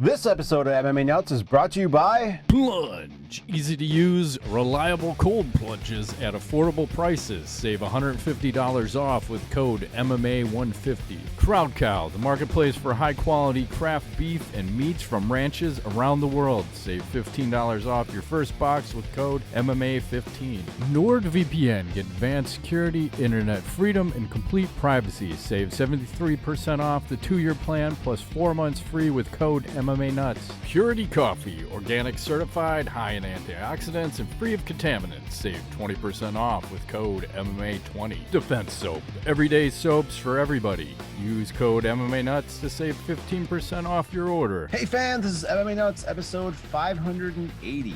This episode of MMA Nuts is brought to you by Plunge. Easy to use, reliable cold plunges at affordable prices. Save $150 off with code MMA150. Crowd Cow, the marketplace for high quality craft beef and meats from ranches around the world. Save $15 off your first box with code MMA15. NordVPN, get advanced security, internet freedom, and complete privacy. Save 73% off the 2-year plan plus 4 months free with code MMANUTS. Purity Coffee, organic certified, high in antioxidants, and free of contaminants. Save 20% off with code MMA20. Defense Soap, everyday soaps for everybody. Use code MMANUTS to save 15% off your order. Hey fans, this is MMA Nuts episode 580.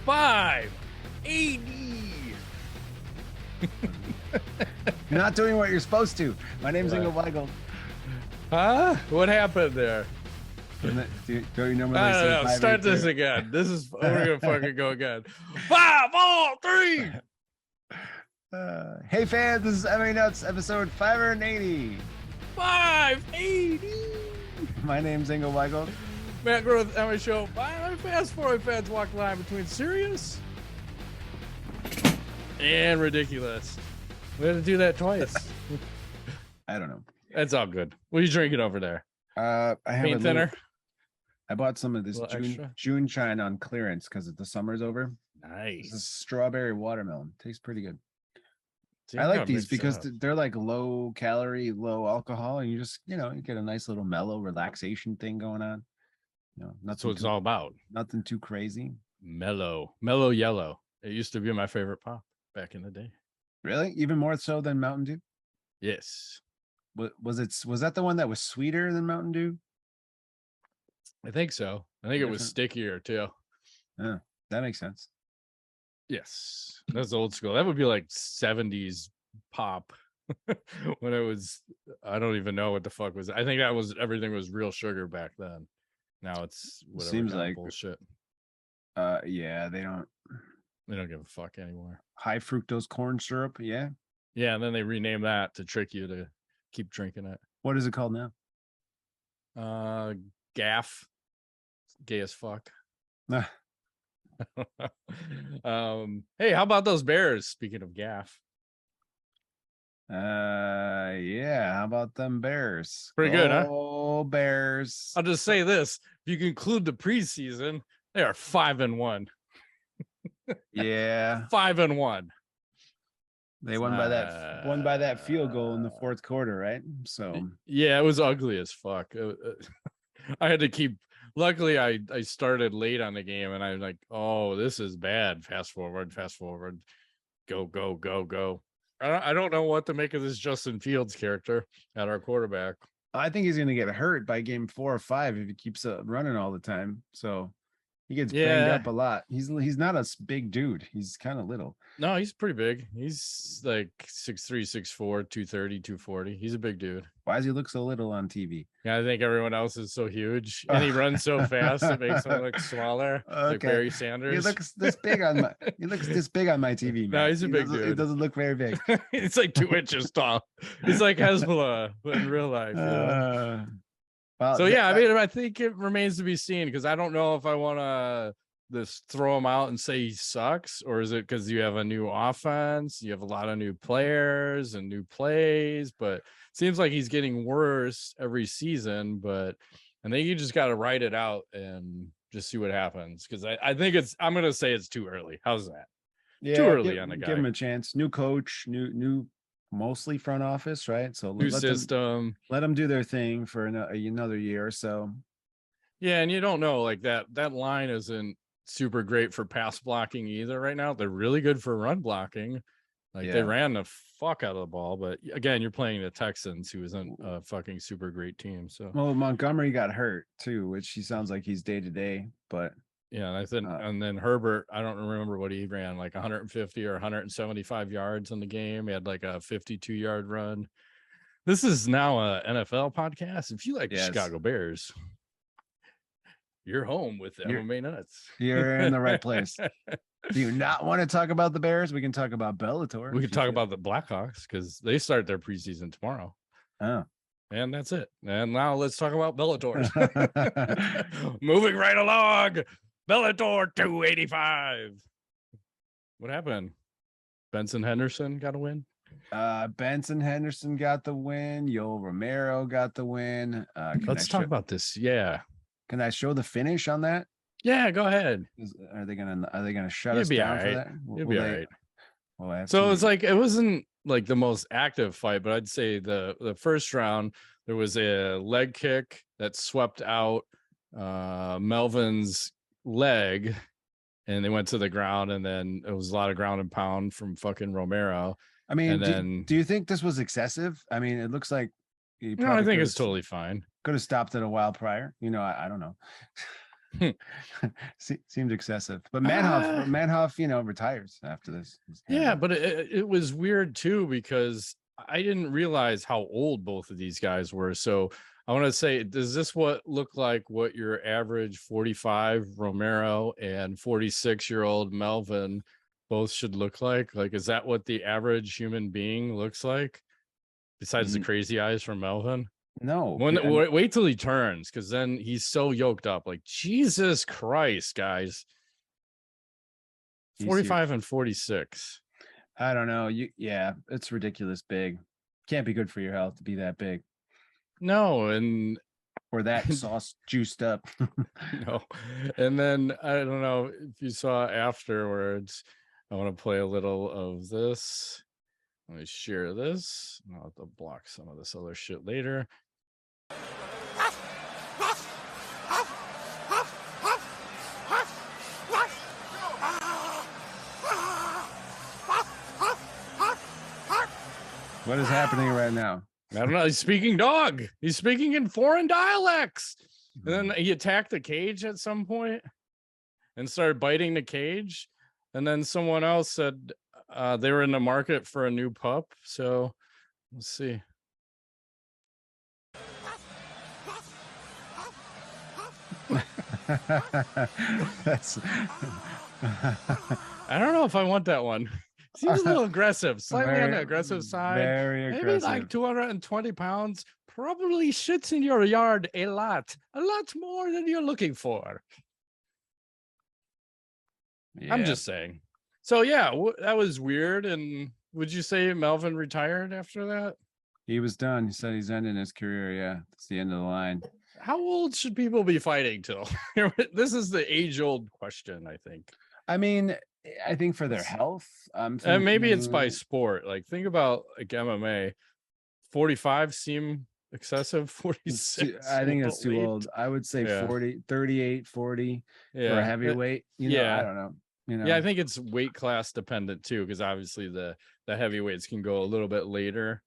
580. You're not doing what you're supposed to. My name's Ingo Weigel. Huh? What happened there? Don't you normally I say don't know. Start 582? this again. We're gonna fucking go again. 5, 4, 3. Hey fans, this is MMA Nuts episode 580. 580. My name's Ingo Weigel. Matt Growth, MMA Show. Fast forward fans walk the line between serious and ridiculous. We had to do that twice. I don't know. That's all good. What are you drinking over there? I have Paint thinner. I bought some of this Extra? June Shine on clearance because the summer's over. This Nice. is strawberry watermelon. Tastes pretty good. See, I gotta like these mix it because up. they're like low calorie, low alcohol, and you just, you get a nice little mellow relaxation thing going on. That's Nothing what it's too, all about. nothing too crazy. Mellow yellow. It used to be my favorite pop back in the day. Really? Even more so than Mountain Dew? Yes. Was that the one that was sweeter than Mountain Dew? I think so. I think it was Different. stickier too. That makes sense. Yes. That's old school. That would be like 70s pop when it was, I don't even know what the fuck was. I think that was, everything was real sugar back then. Now it's whatever. Seems kind of like bullshit. Yeah, they don't. They don't give a fuck anymore. High fructose corn syrup. Yeah. Yeah. And then they rename that to trick you to keep drinking it. What is it called now? Gaff. Gay as fuck. Nah. Hey, how about those Bears? Speaking of gaff, Yeah. How about them Bears? Pretty good, huh? Oh, Bears. I'll just say this: if you conclude the preseason, they are 5-1. Yeah. 5-1. They won by that field goal in the fourth quarter, right? So Yeah, it was ugly as fuck. I had to keep. Luckily, I started late on the game, and I'm like, oh, this is bad. Fast forward, go. I don't know what to make of this Justin Fields character at our quarterback. I think he's going to get hurt by game 4 or 5 if he keeps running all the time. So he gets banged up a lot. He's not a big dude. He's kind of little. No, he's pretty big. He's like 6'3", 6'4", 230, 240. He's a big dude. Why does he look so little on TV? Yeah, I think everyone else is so huge, and he runs so fast it makes him look smaller, like Okay. Barry Sanders. He looks this big on my TV. No, man. he's a big dude. It doesn't look very big. He's like 2 inches tall. He's like Hezbollah, but in real life. Well, So yeah, I mean, I think it remains to be seen, because I don't know if I want to just throw him out and say he sucks, or is it because you have a new offense, you have a lot of new players and new plays, but it seems like he's getting worse every season. But I think you just got to write it out and just see what happens, because I think I'm gonna say it's too early. How's that? yeah, too early on the guy. Give him a chance. New coach, new mostly front office, right? So New let system. let them do their thing for another year or so. Yeah, and you don't know, like that line isn't super great for pass blocking either right now. They're really good for run blocking. Like they ran the fuck out of the ball, but again, you're playing the Texans, who isn't a fucking super great team. So Well, Montgomery got hurt too, which he sounds like he's day to day, but yeah, I think, and then Herbert, I don't remember what he ran, like 150 or 175 yards in the game. He had like a 52-yard run. This is now a NFL podcast. If you like the Chicago Bears, you're home with MMA Nuts. You're in the right place. Do you not want to talk about the Bears? We can talk about Bellator. We can talk about the Blackhawks, because they start their preseason tomorrow. Oh, And that's it. And now let's talk about Bellator. Moving right along. Bellator 285. What happened? Benson Henderson got a win? Benson Henderson got the win. Yoel Romero got the win. Let's talk about this. Yeah. Can I show the finish on that? Yeah, go ahead. Are they gonna shut us down for that? You'll be all right. Well, so it's like, it wasn't like the most active fight, but I'd say the first round there was a leg kick that swept out Melvin's leg, and they went to the ground, and then it was a lot of ground and pound from fucking Romero. I mean, do you think this was excessive? I mean, it looks like no, I think it's totally fine. Could have stopped it a while prior. I don't know. Seems excessive, but Manhoef, retires after this. Yeah, but it was weird too, because I didn't realize how old both of these guys were. So I want to say, does this look like what your average 45 Romero and 46-year-old Melvin both should look like? Like, is that what the average human being looks like? Besides the crazy eyes from Melvin? No. Wait till he turns, because then he's so yoked up. Like, Jesus Christ, guys. 45 and 46. I don't know. It's ridiculous big. Can't be good for your health to be that big. No, and or that sauce juiced up. No. And then I don't know if you saw afterwards. I want to play a little of this. Let me share this. I'll have to block some of this other shit later. What is happening right now? I don't know. He's speaking dog. He's speaking in foreign dialects. And then he attacked the cage at some point and started biting the cage. And then someone else said they were in the market for a new pup. So let's see. That's I don't know if I want that one. Seems a little aggressive, slightly on the aggressive side. Very aggressive. Maybe like 220 pounds. Probably shits in your yard a lot more than you're looking for. Yeah. I'm just saying. So yeah, that was weird. And would you say Melvin retired after that? He was done. He said he's ending his career. Yeah, it's the end of the line. How old should people be fighting till? This is the age-old question, I think. I mean, I think for their health. And maybe it's by sport. Like, think about like MMA. 45 seem excessive. 46. I think it's too old. I would say 40, 38, 40 for a heavyweight. I don't know. Yeah, I think it's weight class dependent too, because obviously the heavyweights can go a little bit later,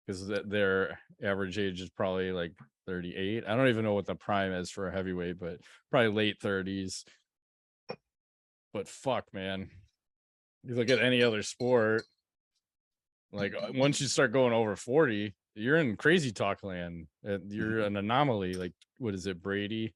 because their average age is probably like 38. I don't even know what the prime is for a heavyweight, but probably late 30s. But fuck, man, you look at any other sport, like once you start going over 40, you're in crazy talk land. You're an anomaly. Like, what is it, Brady?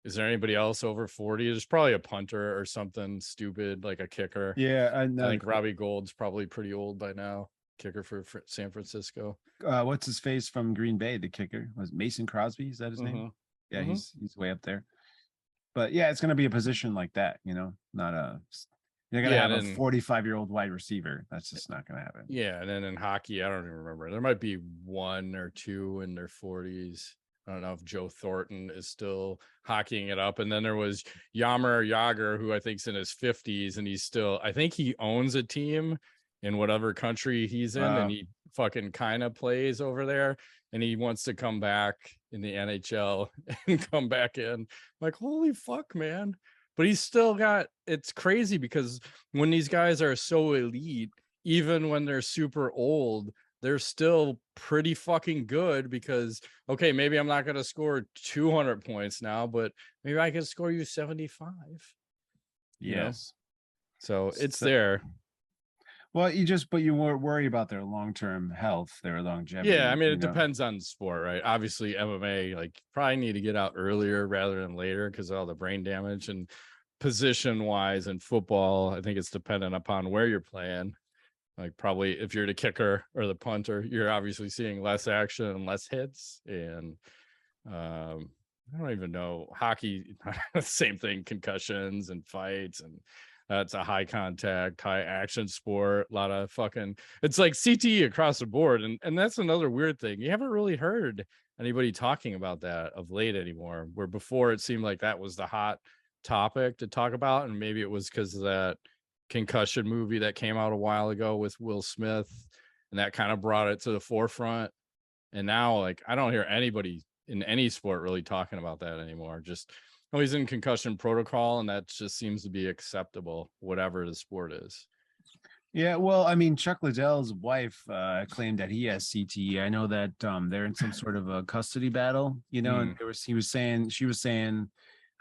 Is there anybody else over 40? There's probably a punter or something stupid, like a kicker. Yeah, I think Robbie Gould's probably pretty old by now. Kicker for San Francisco. What's his face from Green Bay? The kicker was Mason Crosby. Is that his name? Yeah, he's way up there. But yeah, it's going to be a position like that. Not a. You're going to have a 45-year-old wide receiver. That's just not going to happen. Yeah, and then in hockey, I don't even remember. There might be one or two in their 40s. I don't know if Joe Thornton is still hockeying it up. And then there was Jaromir Jagr, who I think's in his 50s, and he's still. I think he owns a team in whatever country he's in, and he fucking kind of plays over there, and he wants to come back in the NHL and come back in. Like, holy fuck, man. But he's still got, it's crazy because when these guys are so elite, even when they're super old, they're still pretty fucking good, because, okay, maybe I'm not going to score 200 points now, but maybe I can score you 75. Yes. So it's there. Well, you won't worry about their long-term health, their longevity. Yeah, I mean, it depends on the sport, right? Obviously, MMA, like, probably need to get out earlier rather than later because of all the brain damage. And position-wise in football, I think it's dependent upon where you're playing. Like probably if you're the kicker or the punter, you're obviously seeing less action and less hits. And I don't even know, hockey, same thing, concussions and fights, and that's a high contact, high action sport. A lot of fucking, it's like CTE across the board. And that's another weird thing. You haven't really heard anybody talking about that of late anymore, where before it seemed like that was the hot topic to talk about. And maybe it was because of that concussion movie that came out a while ago with Will Smith, and that kind of brought it to the forefront. And now, like, I don't hear anybody in any sport really talking about that anymore. Just, oh, he's in concussion protocol, and that just seems to be acceptable, whatever the sport is. Yeah, well, I mean, Chuck Liddell's wife claimed that he has CTE. I know that they're in some sort of a custody battle, you know, and she was saying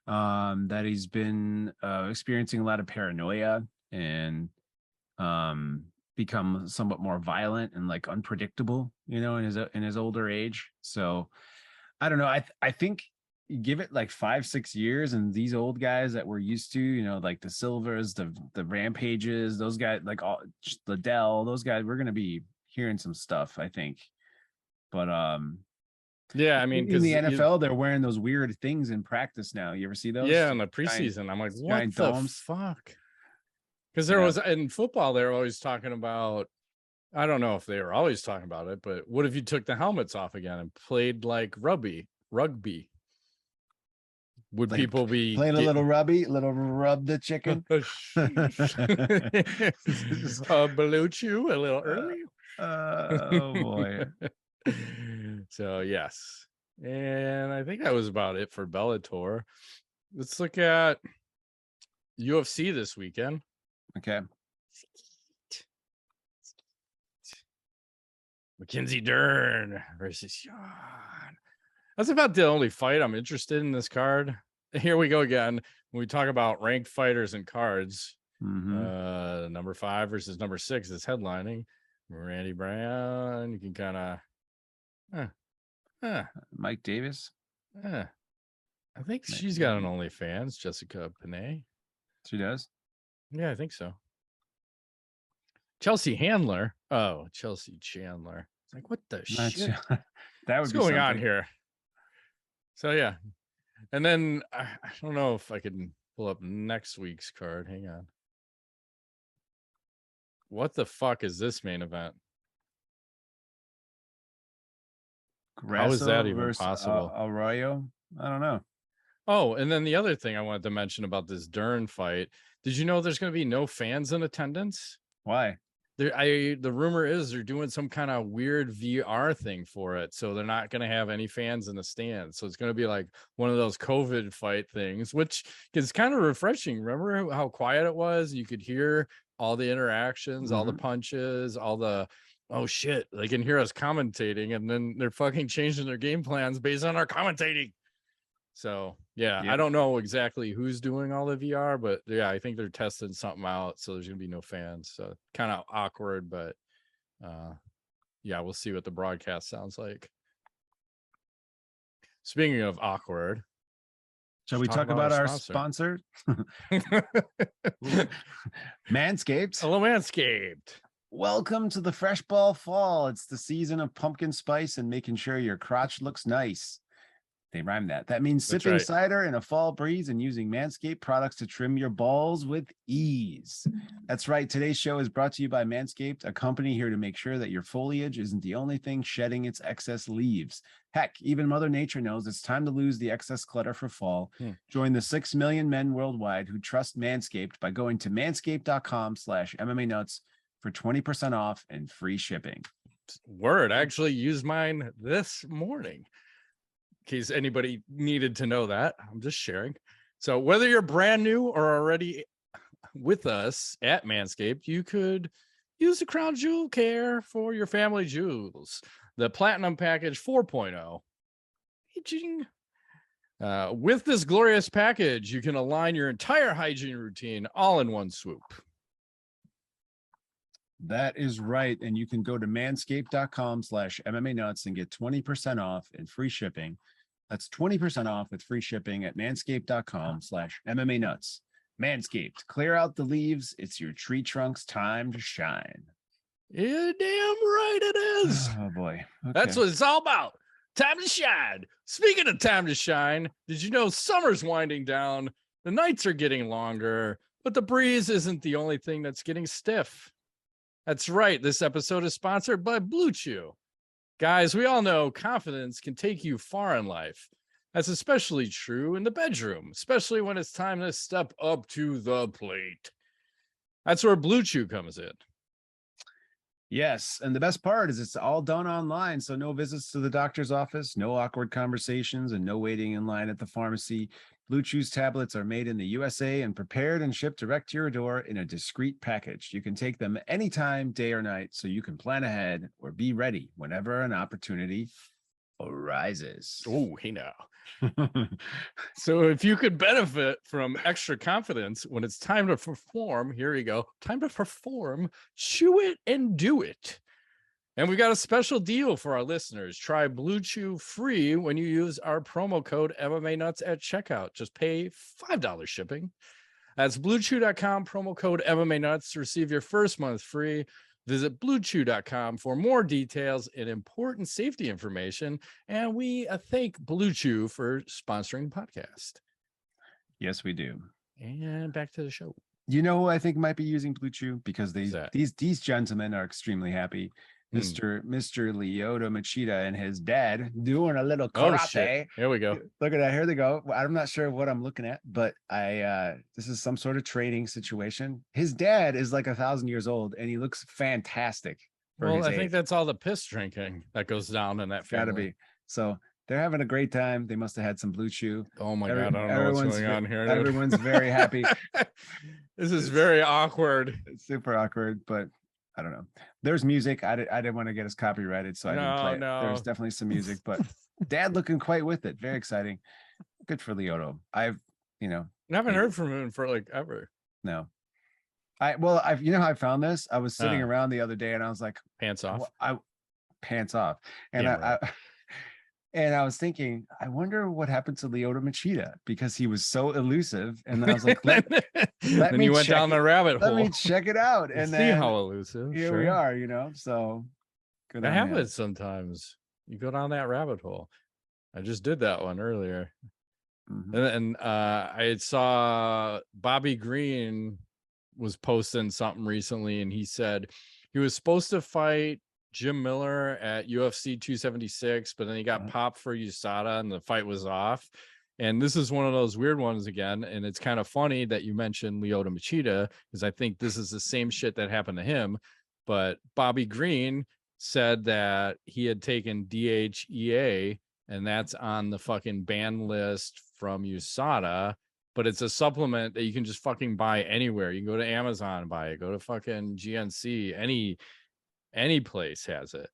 that he's been experiencing a lot of paranoia and become somewhat more violent and like unpredictable, you know, in his older age. So I don't know. I think you give it like 5-6 years, and these old guys that we're used to, you know, like the Silvers, the Rampages, those guys, like all Liddell, those guys, we're gonna be hearing some stuff, I think. But yeah, I mean, in the NFL, they're wearing those weird things in practice now. You ever see those? Yeah, in the preseason, I'm like, what the fuck? Because there was in football, they're always talking about, I don't know if they were always talking about it, but what if you took the helmets off again and played like rugby? Would people be playing a little rub the chicken? Belucci a little early. Oh boy. So yes. And I think that was about it for Bellator. Let's look at UFC this weekend. Okay. Mackenzie Dern versus Yoel. That's about the only fight I'm interested in this card. Here we go again. When we talk about ranked fighters and cards, number 5 versus number 6 is headlining. Randy Brown. You can kind of Mike Davis. I think she's got an OnlyFans, Jessica Panay. She does? Yeah, I think so. Chelsea Handler. Oh, Chelsea Chandler. It's like, what the shit? What's going on here? So yeah. And then I don't know if I can pull up next week's card. Hang on. What the fuck is this main event? How is that even possible? Arroyo? I don't know. Oh, and then the other thing I wanted to mention about this Dern fight. Did you know there's going to be no fans in attendance? Why? The rumor is they're doing some kind of weird VR thing for it, so they're not going to have any fans in the stands. So it's going to be like one of those COVID fight things, which is kind of refreshing. Remember how quiet it was? You could hear all the interactions, all the punches, all the, oh shit, they can hear us commentating, and then they're fucking changing their game plans based on our commentating. So yeah, I don't know exactly who's doing all the VR, but yeah, I think they're testing something out. So there's gonna be no fans. So kind of awkward, but yeah, we'll see what the broadcast sounds like. Speaking of awkward, shall we talk about our sponsor? Manscaped. Hello, Manscaped. Welcome to the fresh ball fall. It's the season of pumpkin spice and making sure your crotch looks nice. They rhyme that. That means sipping cider in a fall breeze and using Manscaped products to trim your balls with ease. That's right. Today's show is brought to you by Manscaped, a company here to make sure that your foliage isn't the only thing shedding its excess leaves. Heck, even Mother Nature knows it's time to lose the excess clutter for fall. Join the 6 million men worldwide who trust Manscaped by going to manscaped.com/MMANUTS for 20% off and free shipping. Word. I actually used mine this morning. In case anybody needed to know that, I'm just sharing. So whether you're brand new or already with us at Manscaped, you could use the Crown Jewel Care for your family jewels. The Platinum Package 4.0. With this glorious package, you can align your entire hygiene routine all in one swoop. That is right. And you can go to manscaped.com/MMANuts and get 20% off and free shipping. That's 20% off with free shipping at manscaped.com/MMANuts. Manscaped, clear out the leaves. It's your tree trunk's time to shine. Yeah, damn right it is. Oh boy. Okay. That's what it's all about. Time to shine. Speaking of time to shine, did you know summer's winding down? The nights are getting longer, but the breeze isn't the only thing that's getting stiff. That's right. This episode is sponsored by Blue Chew. Guys, we all know confidence can take you far in life. That's especially true in the bedroom, especially when it's time to step up to the plate. That's where Blue Chew comes in. Yes, and the best part is it's all done online, so no visits to the doctor's office, no awkward conversations, and no waiting in line at the pharmacy. Blue Chew's tablets are made in the USA and prepared and shipped direct to your door in a discreet package. You can take them anytime, day or night, so you can plan ahead or be ready whenever an opportunity arises. Oh, hey now. So if you could benefit from extra confidence when it's time to perform, here you go. Time to perform, chew it and do it. And we got a special deal for our listeners. Try Blue Chew free when you use our promo code MMANUTS at checkout. Just pay $5 shipping. That's bluechew.com, promo code MMANUTS to receive your first month free. Visit bluechew.com for more details and important safety information. And we thank Blue Chew for sponsoring the podcast. Yes, we do. And back to the show. You know who I think might be using Blue Chew? Because these gentlemen are extremely happy. Mr. Lyoto Machida and his dad doing a little karate. Here we go. Look at that. Here they go. I'm not sure what I'm looking at, but this is some sort of training situation. His dad is like 1,000 years old and he looks fantastic. Well, I think that's all the piss drinking that goes down in that family. Gotta be. So they're having a great time. They must have had some Blue Chew. Oh my God. I don't know what's going on here. Everyone's very happy. This is very awkward. It's super awkward, but I don't know. There's music. I didn't want to get us copyrighted, so I didn't play it. There's definitely some music, but dad looking quite with it. Very exciting. Good for Lyoto. I haven't heard from him for like ever. No. I found this. I was sitting around the other day and I was like, pants off. Pants off. And and I was thinking, I wonder what happened to Lyoto Machida because he was so elusive. And then I was like, let me you went down the rabbit hole. Let me check it out. And see how elusive. Here we are, so good. That happens sometimes. You go down that rabbit hole. I just did that one earlier. Mm-hmm. And I saw Bobby Green was posting something recently, and he said he was supposed to fight Jim Miller at UFC 276, but then he got popped for USADA and the fight was off. And this is one of those weird ones again. And it's kind of funny that you mentioned Lyoto Machida, because I think this is the same shit that happened to him. But Bobby Green said that he had taken DHEA, and that's on the fucking ban list from USADA. But it's a supplement that you can just fucking buy anywhere. You can go to Amazon and buy it, go to fucking GNC, any place has it,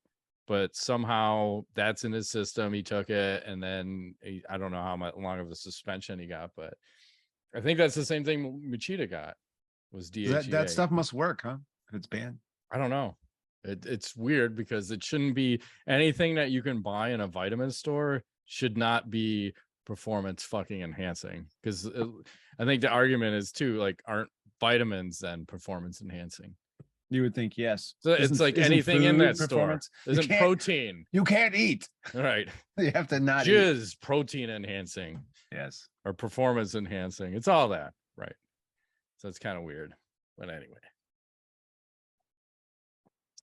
but somehow that's in his system. He took it, and then I don't know how long of a suspension he got, but I think that's the same thing Machida got, was DHEA. That stuff must work, huh? If it's banned. I don't know. It's weird because it shouldn't be anything that you can buy in a vitamin store should not be performance fucking enhancing, because I think the argument is too, like, aren't vitamins then performance enhancing? You would think yes. So it's like anything in that store isn't protein. You can't eat. Right. You have to not eat. Protein enhancing. Yes. Or performance enhancing. It's all that. Right. So it's kind of weird. But anyway.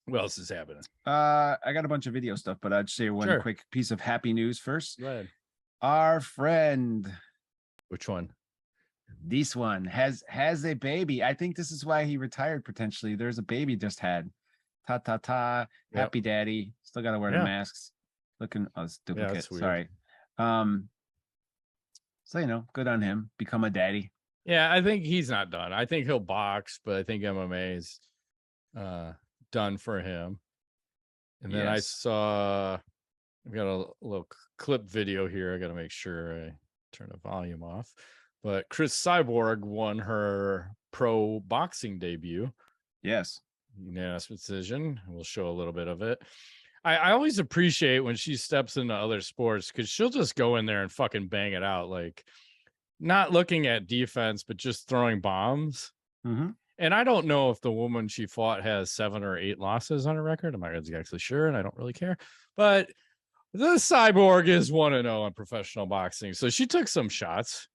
What else is happening? I got a bunch of video stuff, but I'd say one quick piece of happy news first. Go ahead. Our friend. Which one? This one has a baby. I think this is why he retired potentially. There's a baby just had. Happy daddy. Still got to wear the masks. Looking, it's duplicate. Sorry. So good on him. Become a daddy. Yeah, I think he's not done. I think he'll box, but I think MMA is done for him. And then I saw, I've got a little clip video here. I got to make sure I turn the volume off. But Cris Cyborg won her pro boxing debut. Yes. Unanimous decision. We'll show a little bit of it. I always appreciate when she steps into other sports, because she'll just go in there and fucking bang it out. Like, not looking at defense, but just throwing bombs. Mm-hmm. And I don't know if the woman she fought has 7 or 8 losses on her record. I'm not exactly sure, and I don't really care. But the Cyborg is 1-0 in professional boxing. So she took some shots.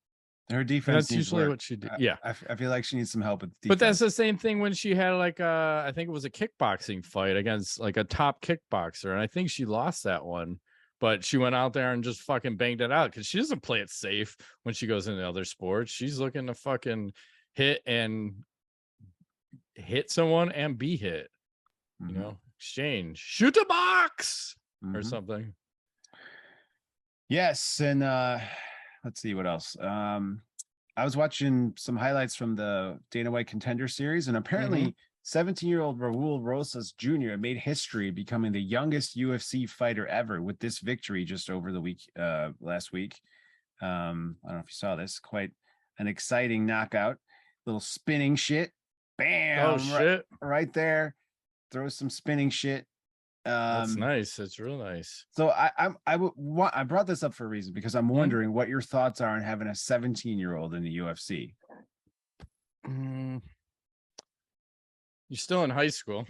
Her defense. That's usually what she did. Yeah. I feel like she needs some help with defense. But that's the same thing when she had like I think it was a kickboxing fight against like a top kickboxer. And I think she lost that one. But she went out there and just fucking banged it out because she doesn't play it safe when she goes into other sports. She's looking to fucking hit someone and be hit. You know, exchange, shoot a box or something. Yes, and let's see what else. I was watching some highlights from the Dana White Contender series, and apparently 17-year-old Raul Rosas Jr. made history, becoming the youngest UFC fighter ever with this victory just over the week last week. I don't know if you saw this, quite an exciting knockout, little spinning shit. Bam! Oh shit! Right there, throw some spinning shit. That's nice. That's real nice. So I brought this up for a reason because I'm wondering what your thoughts are on having a 17-year-old in the UFC. You're still in high school.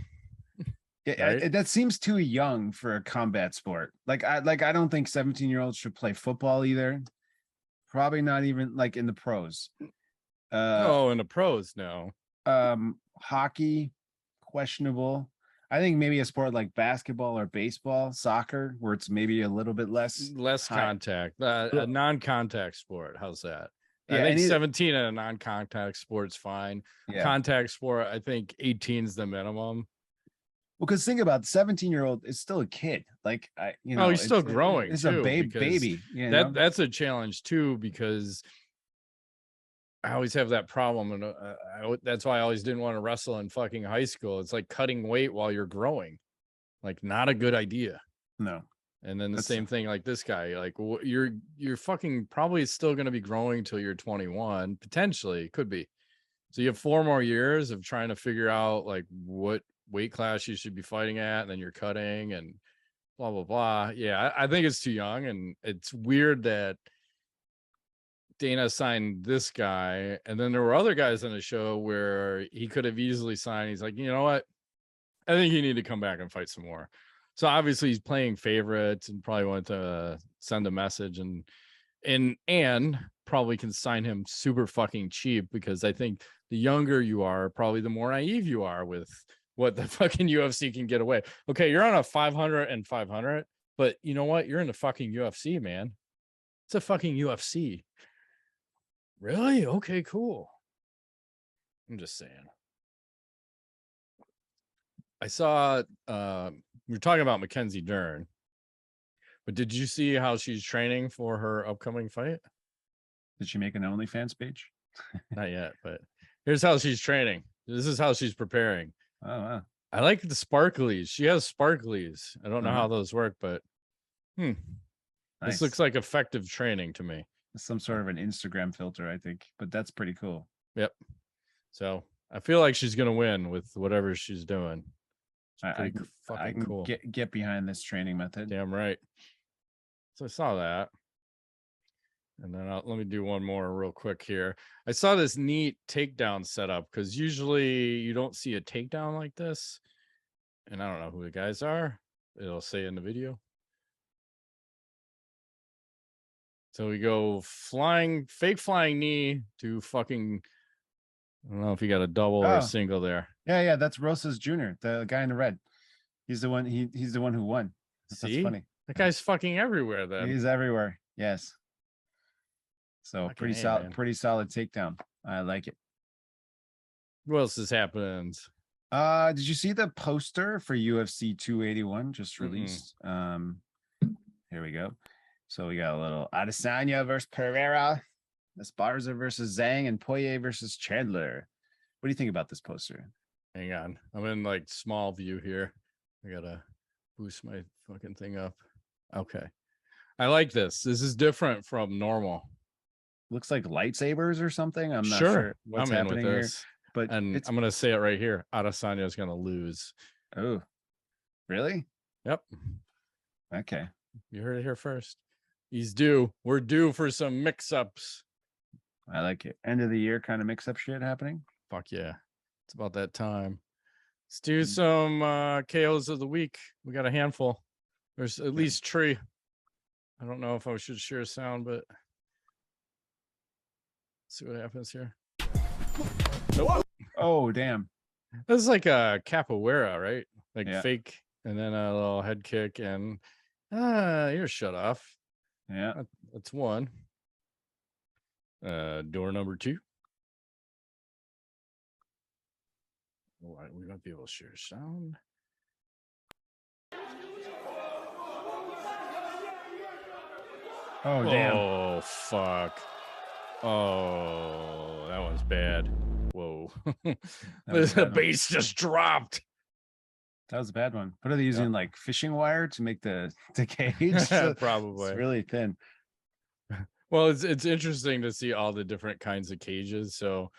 Yeah, right? That seems too young for a combat sport. Like I don't think 17-year-olds should play football either. Probably not even like in the pros. In the pros, no. Hockey, questionable. I think maybe a sport like basketball or baseball, soccer, where it's maybe a little bit less contact, a non-contact sport. How's that? Yeah, I think 17 in a non-contact sport's fine. Yeah. Contact sport, I think 18 is the minimum. Well, because think about 17-year-old is still a kid. Like he's still growing. It's a baby. That's a challenge too, because I always have that problem, and that's why I always didn't want to wrestle in fucking high school. It's like cutting weight while you're growing, like not a good idea. No. And then the same thing, like this guy, like you're fucking probably still going to be growing till you're 21, potentially, could be. So you have 4 more years of trying to figure out like what weight class you should be fighting at, and then you're cutting and blah blah blah. Yeah, I think it's too young, and it's weird that Dana signed this guy, and then there were other guys on the show where he could have easily signed. He's like, you know what? I think you need to come back and fight some more. So obviously he's playing favorites and probably wanted to send a message and probably can sign him super fucking cheap, because I think the younger you are, probably the more naive you are with what the fucking UFC can get away. Okay, you're on a 500 and 500, but you know what? You're in the fucking UFC, man. It's a fucking UFC. Really? Okay, cool. I'm just saying. I saw we're talking about Mackenzie Dern, but did you see how she's training for her upcoming fight? Did she make an OnlyFans page? Not yet, but here's how she's training. This is how she's preparing. Oh wow. I like the sparklies. She has sparklies. I don't know how those work, but nice. This looks like effective training to me. Some sort of an Instagram filter, I think, but that's pretty cool. Yep. So I feel like she's gonna win with whatever she's doing. I can cool. Get behind this training method. Damn right. So I saw that, and then let me do one more real quick here. I saw this neat takedown setup, because usually you don't see a takedown like this, and I don't know who the guys are. It'll say in the video. So we go fake flying knee to fucking, I don't know if you got a double or a single there. Yeah, that's Rosas Jr., the guy in the red. He's the one. He's the one who won. That's funny. That guy's fucking everywhere. Then he's everywhere. Yes. So pretty solid takedown. I like it. What else is happening? Did you see the poster for UFC 281 just released? Here we go. So we got a little Adesanya versus Pereira, Esparza versus Zhang, and Poirier versus Chandler. What do you think about this poster? Hang on. I'm in like small view here. I gotta boost my fucking thing up. Okay. I like this. This is different from normal. Looks like lightsabers or something. I'm not sure what's happening with this here. But I'm gonna say it right here. Adesanya is gonna lose. Oh, really? Yep. Okay. You heard it here first. He's due. We're due for some mix-ups. I like it. End of the year kind of mix-up shit happening. Fuck yeah. It's about that time. Let's do some KOs of the week. We got a handful. There's at least 3. I don't know if I should share sound, but let's see what happens here. Nope. Oh, damn. This is like a capoeira, right? Like Yeah. fake, and then a little head kick, and you're shut off. Yeah. That's 1. Door number 2. Oh, we might be able to share sound. Oh, damn. Oh, fuck. Oh, that one's bad. Whoa. The base just dropped. That was a bad one. What are they using, like fishing wire to make the cage? So probably. It's really thin. Well, it's interesting to see all the different kinds of cages. So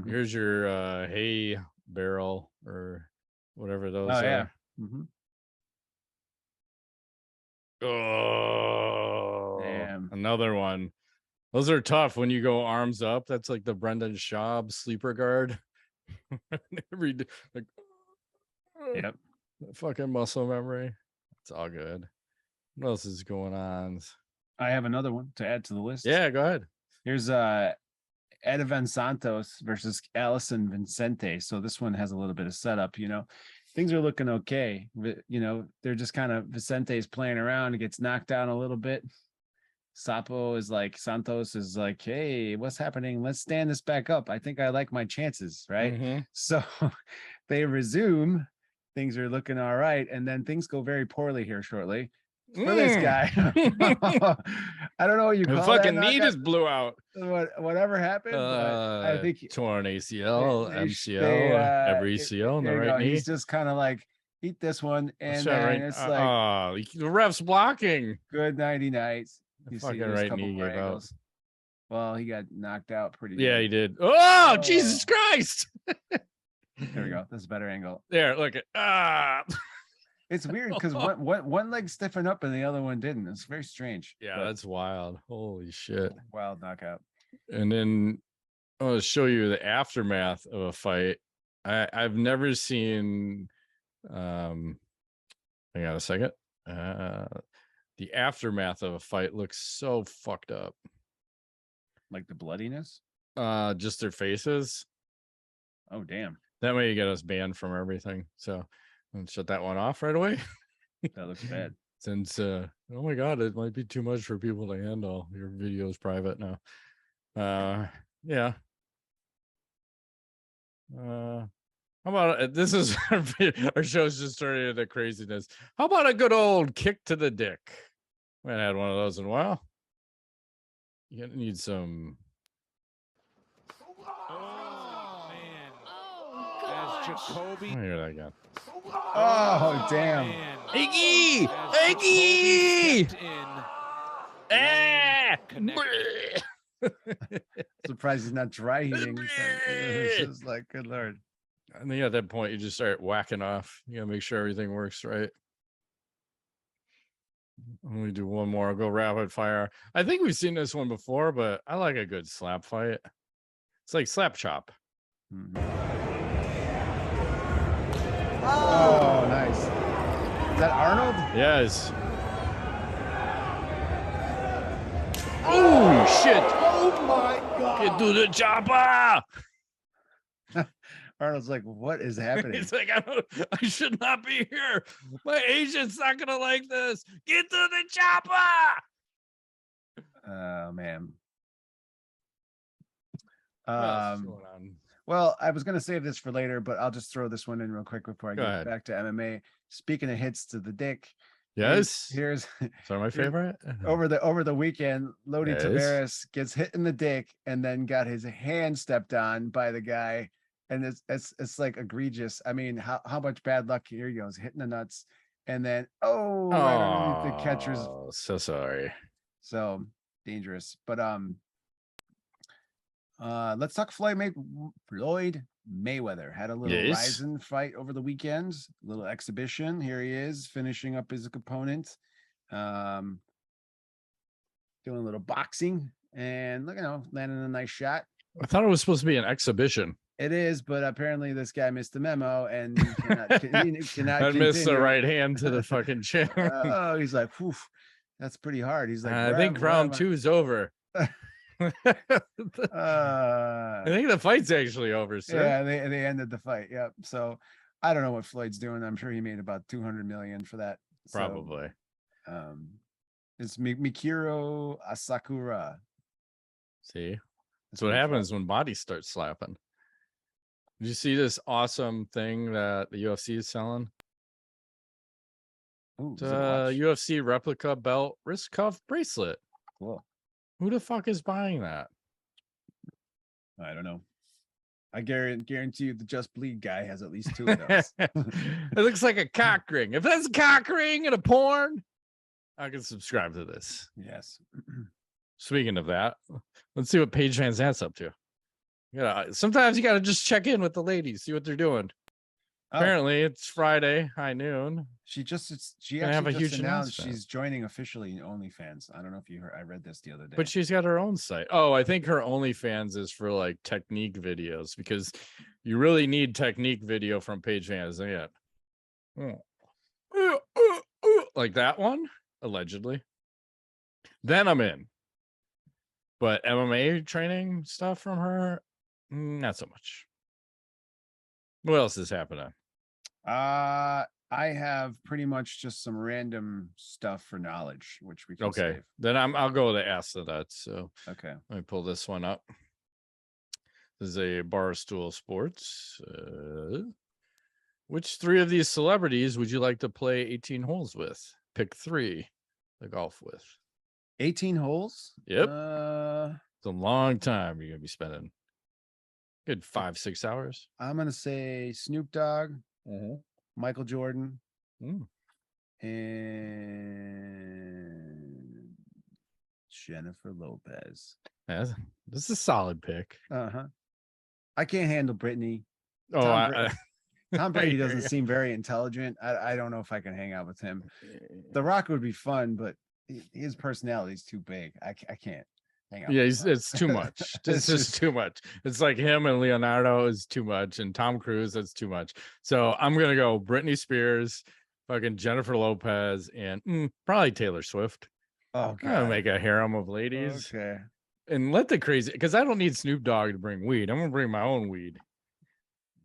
here's your hay barrel or whatever those are. Yeah. Oh, damn. Another one. Those are tough when you go arms up. That's like the Brendan Schaub sleeper guard. Every day, like, yep. Fucking muscle memory. It's all good. What else is going on? I have another one to add to the list. Yeah, go ahead. Here's Edevan Santos versus Alison Vincente. So this one has a little bit of setup, Things are looking okay. They're just kind of Vicente's playing around. He gets knocked down a little bit. Santos is like, hey, what's happening? Let's stand this back up. I think I like my chances, right? So they resume. Things are looking all right. And then things go very poorly here shortly for this guy. I don't know what you call it. Fucking knee just blew out. Whatever happened. I think torn ACL, MCL, every ACL in the right knee. He's just kind of like, eat this one. And then it's like, the ref's blocking. Good nighty nights. You fucking right knee gave out. Well, he got knocked out pretty good. He did. Oh, Jesus Christ. There we go. That's a better angle. There, look at It's weird because one leg stiffened up and the other one didn't. It's very strange. Yeah, that's wild. Holy shit. Wild knockout. And then I'll show you the aftermath of a fight. I've never seen hang on a second. The aftermath of a fight looks so fucked up. Like the bloodiness? Just their faces. Oh, damn. That way you get us banned from everything. So I'll shut that one off right away. That looks bad. Since oh my god, it might be too much for people to handle. Your video is private now. Yeah. How about this is our show's just started into craziness. How about a good old kick to the dick? I haven't had one of those in a while. You're gonna need some. Oh man! As Jacoby. I hear that again. Oh damn! Iggy! Iggy! Surprised he's not dry heating. It's just like, good lord. I think at that point you just start whacking off. You gotta make sure everything works right. Let me do one more. I'll go rapid fire. I think we've seen this one before, but I like a good slap fight. It's like slap chop. Oh, nice. Is that Arnold? Yes. Oh shit! Oh my god! Get to the chopper! Arnold's like, what is happening? He's like, I should not be here. My agent's not gonna like this. Get to the chopper! Oh man. Well, I was gonna save this for later, but I'll just throw this one in real quick before I get back to MMA. Speaking of hits to the dick. Yes. Here's sorry, my favorite. Over the weekend, Lodi Tavares gets hit in the dick and then got his hand stepped on by the guy. And it's like egregious. I mean, how much bad luck? Here he goes, hitting the nuts, and then right underneath the catcher's. So sorry. So dangerous. But let's talk Floyd Mayweather. Had a little Ryzen fight over the weekend, a little exhibition. Here he is finishing up his opponent, doing a little boxing, and landing a nice shot. I thought it was supposed to be an exhibition. It is, but apparently this guy missed the memo, and he cannot I missed the continue. right hand to the fucking chin. Oh, he's like, "Whew, that's pretty hard." He's like, I think round 2 is over. I think the fight's actually over, sir. Yeah, they ended the fight. Yep. So I don't know what Floyd's doing. I'm sure he made about 200 million for that. Probably. So, it's Mikiro Asakura. See, that's what happens when bodies start slapping. Did you see this awesome thing that the UFC is selling? Ooh, UFC replica belt wrist cuff bracelet. Cool. Who the fuck is buying that? I don't know. I guarantee you the Just Bleed guy has at least 2 of those. It looks like a cock ring. If that's a cock ring and a porn, I can subscribe to this. Yes. Speaking of that, let's see what Paige VanZant's up to. Yeah, sometimes you got to just check in with the ladies, see what they're doing. Apparently, it's Friday, high noon. She actually have a just huge announced announcement. she's joining officially OnlyFans. I don't know if you heard. I read this the other day. But she's got her own site. Oh, I think her OnlyFans is for like technique videos because you really need technique video from Paige VanZant. Like that one, allegedly. Then I'm in. But MMA training stuff from her, not so much. What else is happening? I have pretty much just some random stuff for knowledge, which we can Okay. save. Then I'll go to AskTheNuts. So okay. Let me pull this one up. This is a Barstool Sports. Which 3 of these celebrities would you like to play 18 holes with? Pick 3 to golf with. 18 holes? Yep. It's a long time you're gonna be spending. Good 5-6 hours. I'm gonna say Snoop Dogg, Michael Jordan, and Jennifer Lopez. Yeah, this is a solid pick. I can't handle Britney. Oh, Tom Brady doesn't seem very intelligent. I don't know if I can hang out with him. The Rock would be fun, but his personality is too big. I can't hang out. Yeah, it's too much. It's just too much. It's like him and Leonardo is too much, and Tom Cruise, that's too much. So I'm gonna go Britney Spears, fucking Jennifer Lopez, and probably Taylor Swift. Oh, God. I'll make a harem of ladies. Okay. And let the crazy, because I don't need Snoop Dogg to bring weed. I'm gonna bring my own weed.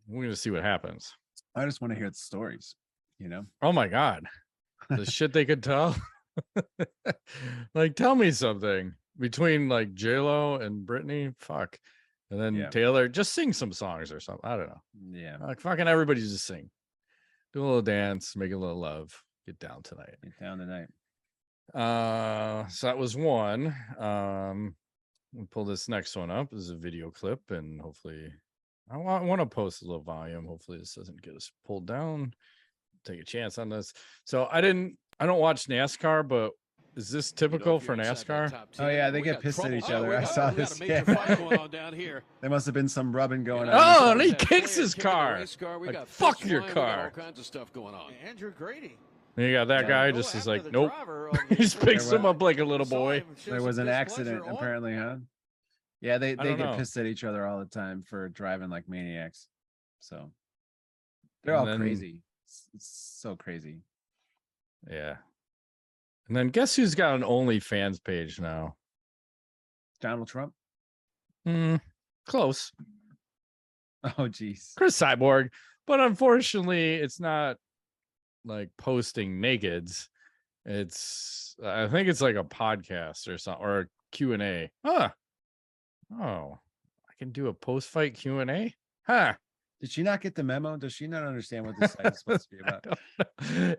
We're gonna see what happens. I just want to hear the stories, you know? Oh my God. The shit they could tell. Like, tell me something between like J-Lo and Britney. Fuck. And then Taylor, just sing some songs or something. I don't know. Yeah. Like fucking everybody just sing. Do a little dance, make a little love. Get down tonight. Get down tonight. So that was one. We'll pull this next one up. This is a video clip, and hopefully I want to post a little volume. Hopefully this doesn't get us pulled down. Take a chance on this. So I don't watch NASCAR, but is this typical for NASCAR? Oh yeah, they get pissed at each other. I saw this. Yeah. There must have been some rubbing going on. Oh, and he kicks his car. Like, fuck your car. All kinds of stuff going on. Andrew Grady. And you got that guy just is like, nope. He just picks him up like a little boy. There was an accident apparently, huh? Yeah, they get pissed at each other all the time for driving like maniacs. So they're all crazy. It's so crazy. Yeah. And then guess who's got an OnlyFans page now? Donald Trump? Close. Oh, geez. Cris Cyborg. But unfortunately, it's not like posting nakeds. I think it's like a podcast or something, or a Q&A. Oh, I can do a post-fight Q&A? Huh. Did she not get the memo? Does she not understand what this site is supposed to be about?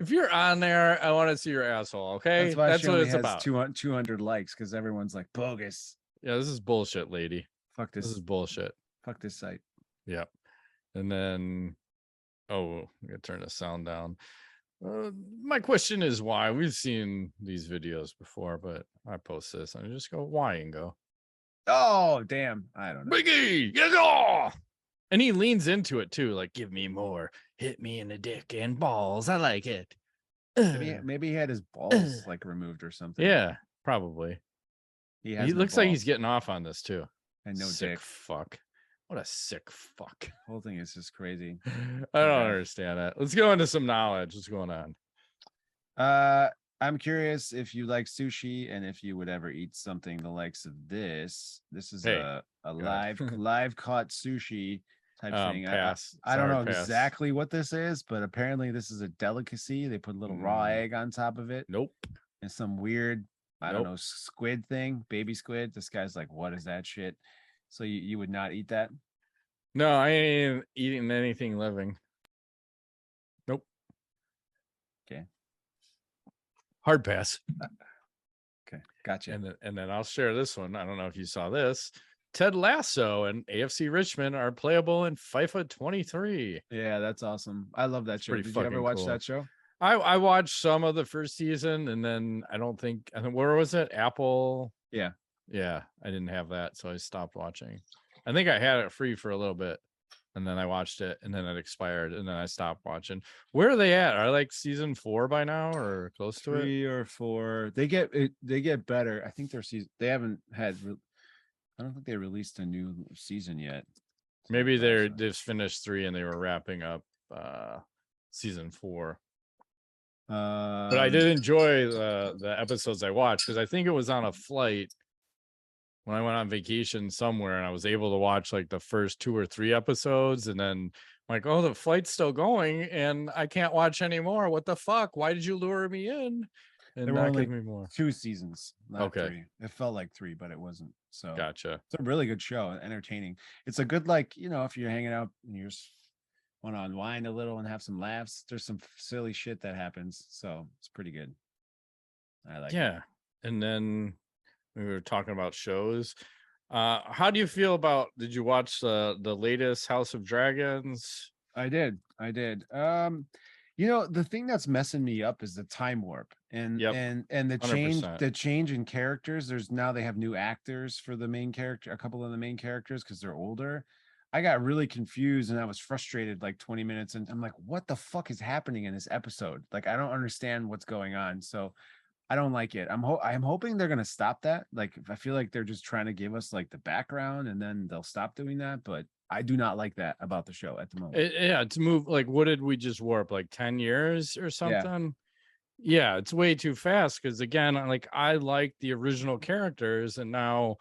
If you're on there, I want to see your asshole, okay? That's what it's has about. 200 likes because everyone's like, bogus. Yeah, this is bullshit, lady. Fuck this. This is bullshit. Fuck this site. Yep. And then, I'm going to turn the sound down. My question is why? We've seen these videos before, but I post this and I just go, why, and go, oh, damn. I don't know. Biggie, yeah! And he leans into it too, like, give me more, hit me in the dick and balls. I like it. Maybe he had his balls like removed or something. Yeah, probably. He looks like he's getting off on this too. And no sick dick. Fuck. What a sick fuck. The whole thing is just crazy. I don't understand it. Let's go into some knowledge. What's going on? I'm curious if you like sushi and if you would ever eat something the likes of this. This is a live caught sushi type thing. Pass. I don't know exactly what this is, but apparently this is a delicacy. They put a little raw egg on top of it. Nope. And some weird, I don't know, squid thing, baby squid. This guy's like, what is that shit? So you would not eat that? No, I ain't eating anything living. Nope. Okay. Hard pass. Okay, gotcha. And then I'll share this one. I don't know if you saw this. Ted Lasso and AFC Richmond are playable in FIFA 23. Yeah, that's awesome. I love that show. Did you ever watch that show? I watched some of the first season, and then I think where was it? Apple. Yeah, I didn't have that, so I stopped watching. I think I had it free for a little bit, and then I watched it, and then it expired, and then I stopped watching. Where are they at? Are like season 4 by now, or close to 3 or 4? They get better. I think they haven't had. I don't think they released a new season yet. Maybe they've finished 3 and they were wrapping up season 4. But I did enjoy the episodes I watched, because I think it was on a flight when I went on vacation somewhere, and I was able to watch like the first 2 or 3 episodes, and then I'm like, oh, the flight's still going and I can't watch anymore. What the fuck? Why did you lure me in? And there were only give me more. 2 seasons, not 3. It felt like 3, but it wasn't. So gotcha. It's a really good show, entertaining. It's a good, like, if you're hanging out and you just want to unwind a little and have some laughs, there's some silly shit that happens. So it's pretty good. I like it. And then we were talking about shows. How do you feel about, did you watch the latest House of Dragons? I did. The thing that's messing me up is the time warp and the change in characters. They have new actors for the main character, a couple of the main characters, because they're older. I got really confused and I was frustrated like 20 minutes, and I'm like, what the fuck is happening in this episode? Like, I don't understand what's going on. So I don't like it. I'm hoping they're gonna stop that. Like, I feel like they're just trying to give us like the background and then they'll stop doing that. But I do not like that about the show at the moment. To move, like, what did we just warp, like 10 years or something? Yeah, it's way too fast, because again, like, I like the original characters, and now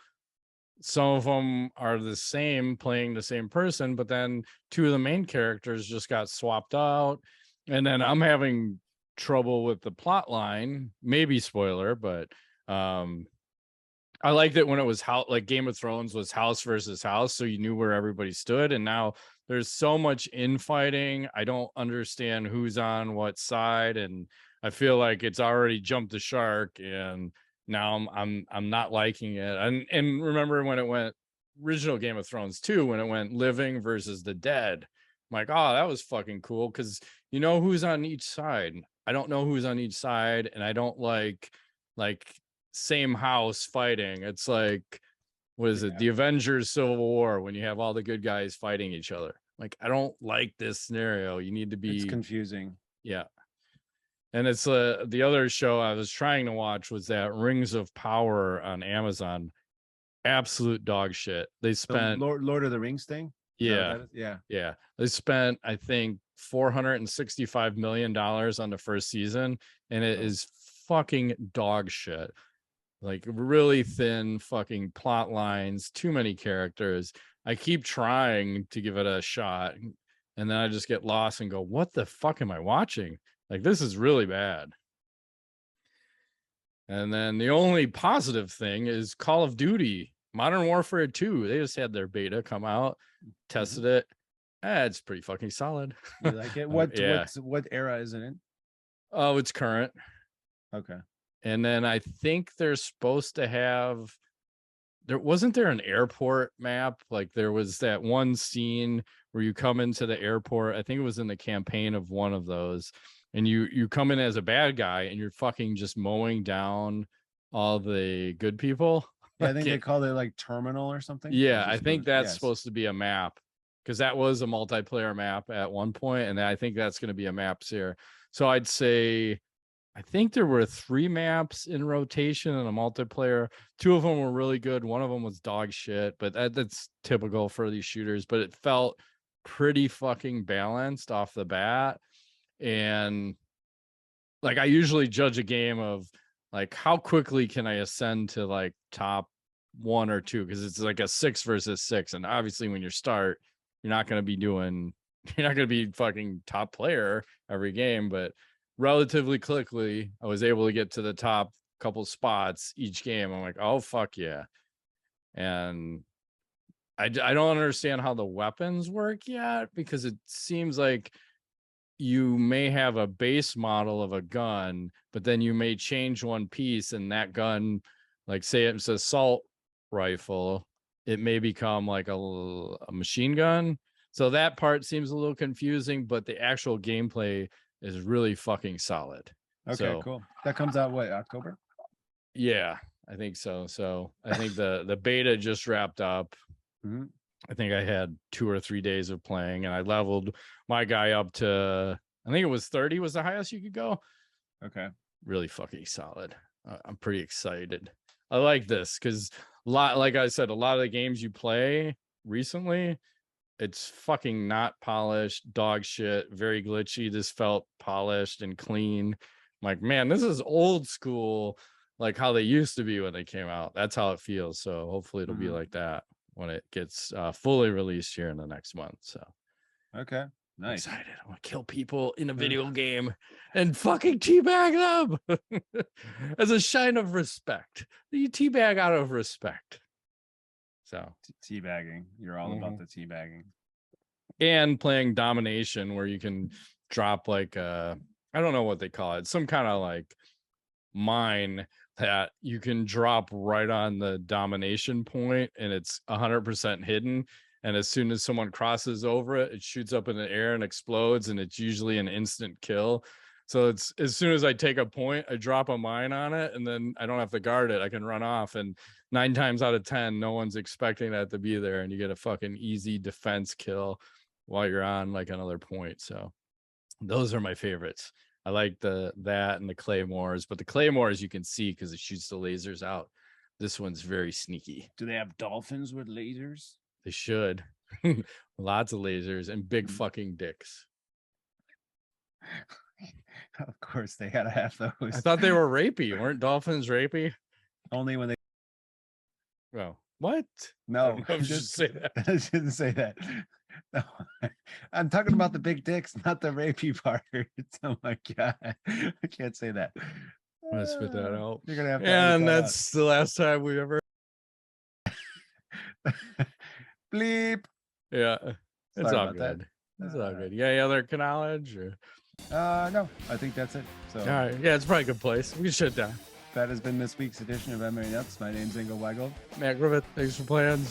some of them are the same, playing the same person, but then 2 of the main characters just got swapped out, and then I'm having trouble with the plot line. Maybe spoiler, but I liked it when it was like Game of Thrones was house versus house, so you knew where everybody stood, and now there's so much infighting. I don't understand who's on what side, and I feel like it's already jumped the shark, and now I'm not liking it. And remember when it went original Game of Thrones too, when it went living versus the dead, I'm like, oh, that was fucking cool, because you know who's on each side. I don't know who's on each side, and I don't like same house fighting. It's like, what is it, the Avengers Civil War, when you have all the good guys fighting each other. Like, I don't like this scenario. You need to be, it's confusing. And it's the other show I was trying to watch was that Rings of Power on Amazon. Absolute dog shit. They spent Lord of the Rings thing. Yeah. They spent, I think, $465 million on the first season, and it is fucking dog shit. Like, really thin fucking plot lines, too many characters. I keep trying to give it a shot, and then I just get lost and go, what the fuck am I watching? Like, this is really bad. And then the only positive thing is Call of Duty Modern Warfare 2. They just had their beta come out, tested it. It's pretty fucking solid. You like it? What era is it in? Oh, it's current. Okay. And then I think they're supposed to have, wasn't there an airport map? Like, there was that one scene where you come into the airport. I think it was in the campaign of one of those, and you come in as a bad guy and you're fucking just mowing down all the good people. Yeah, I think they called it like Terminal or something. Yeah, I think that's supposed to be a map, because that was a multiplayer map at one point, and I think that's going to be a map here. So I'd say I think there were 3 maps in rotation and a multiplayer. 2 of them were really good. One of them was dog shit, but that's typical for these shooters. But it felt pretty fucking balanced off the bat. And like, I usually judge a game of like how quickly can I ascend to like top 1 or 2, because it's like a 6 versus 6. And obviously when you start, you're not going to be fucking top player every game, but relatively quickly I was able to get to the top couple spots each game. I'm like, oh fuck yeah. And I don't understand how the weapons work yet, because it seems like you may have a base model of a gun, but then you may change one piece, and that gun, like say it's an assault rifle, it may become like a machine gun. So that part seems a little confusing, but the actual gameplay is really fucking solid. Okay, so, cool. That comes out what, October? Yeah, I think so. So I think the beta just wrapped up. Mm-hmm. I think I had 2 or 3 days of playing, and I leveled my guy up to, I think it was 30 was the highest you could go. Okay. Really fucking solid. I'm pretty excited. I like this because like I said, a lot of the games you play recently, it's fucking not polished, dog shit, very glitchy. This felt polished and clean. I'm like, man, this is old school, like how they used to be when they came out. That's how it feels. So hopefully it'll be like that when it gets fully released here in the next month. So okay, nice. I'm excited. I want to kill people in a video game and fucking teabag them as a sign of respect. You teabag out of respect. So teabagging, you're all about the teabagging. And playing domination, where you can drop like I don't know what they call it, some kind of like mine that you can drop right on the domination point, and it's 100% hidden. And as soon as someone crosses over it, it shoots up in the air and explodes, and it's usually an instant kill. So it's as soon as I take a point, I drop a mine on it, and then I don't have to guard it. I can run off, and 9 times out of 10, no one's expecting that to be there, and you get a fucking easy defense kill while you're on like another point. So those are my favorites. I like that and the claymores, but the claymores you can see because it shoots the lasers out. This one's very sneaky. Do they have dolphins with lasers? They should. Lots of lasers and big fucking dicks. Of course, they gotta have those. I thought they were rapey. Weren't dolphins rapey? Only when they. Well, what? No, I just say that. I didn't say that. No, I'm talking about the big dicks, not the rapey part. Oh my god, I can't say that. I'm gonna spit that out. You're gonna have to. And that's the last time we ever. Bleep. Yeah, it's Sorry all about good. that. It's all good. Yeah, any other knowledge? Or... No, I think that's it. So, all right, yeah, it's probably a good place. We can shut down. That has been this week's edition of MMANUTS. My name's Ingo Weigel. Matt Griffith, thanks for playing.